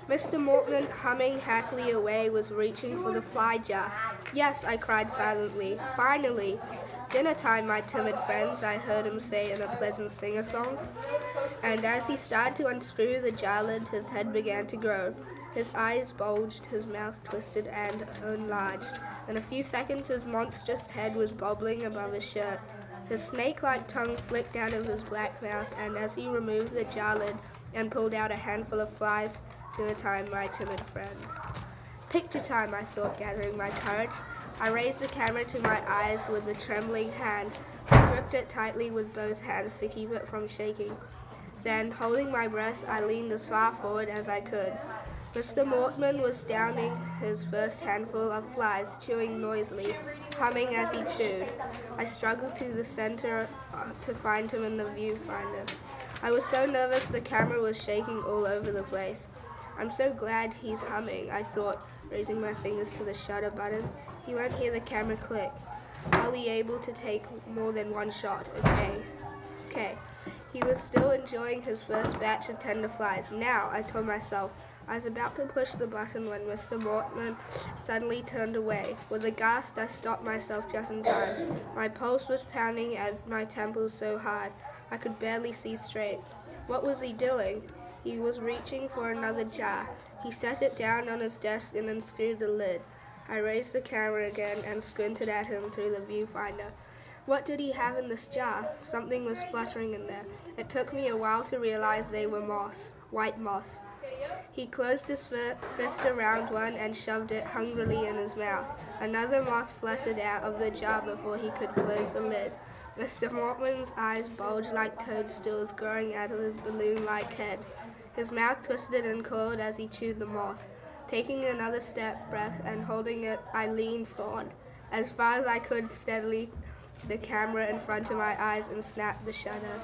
Mr. Mortman, humming happily away, was reaching for the fly jar. "Yes," I cried silently. "Finally!" "Dinner time, my timid friends," I heard him say in a pleasant singer-song. And as he started to unscrew the jar lid, his head began to grow. His eyes bulged, his mouth twisted and enlarged. In a few seconds his monstrous head was bobbling above his shirt. His snake-like tongue flicked out of his black mouth, and as he removed the jar lid and pulled out a handful of flies, "Dinner time, my timid friends." Picture time, I thought, gathering my courage. I raised the camera to my eyes with a trembling hand. I gripped it tightly with both hands to keep it from shaking. Then, holding my breath, I leaned as far forward as I could. Mr. Mortman was downing his first handful of flies, chewing noisily, humming as he chewed. I struggled to the center to find him in the viewfinder. I was so nervous the camera was shaking all over the place. "I'm so glad he's humming," I thought, raising my fingers to the shutter button. "He won't hear the camera click. I'll be able to take more than one shot, okay." He was still enjoying his first batch of tender flies. "Now," I told myself. I was about to push the button when Mr. Mortman suddenly turned away. With a gasp, I stopped myself just in time. My pulse was pounding at my temples so hard I could barely see straight. What was he doing? He was reaching for another jar. He set it down on his desk and unscrewed the lid. I raised the camera again and squinted at him through the viewfinder. What did he have in this jar? Something was fluttering in there. It took me a while to realize they were moths, white moths. He closed his fist around one and shoved it hungrily in his mouth. Another moth fluttered out of the jar before he could close the lid. Mr. Mortman's eyes bulged like toadstools growing out of his balloon-like head. His mouth twisted and curled as he chewed the moth. Taking another breath and holding it, I leaned forward, as far as I could steadily, the camera in front of my eyes, and snapped the shutter.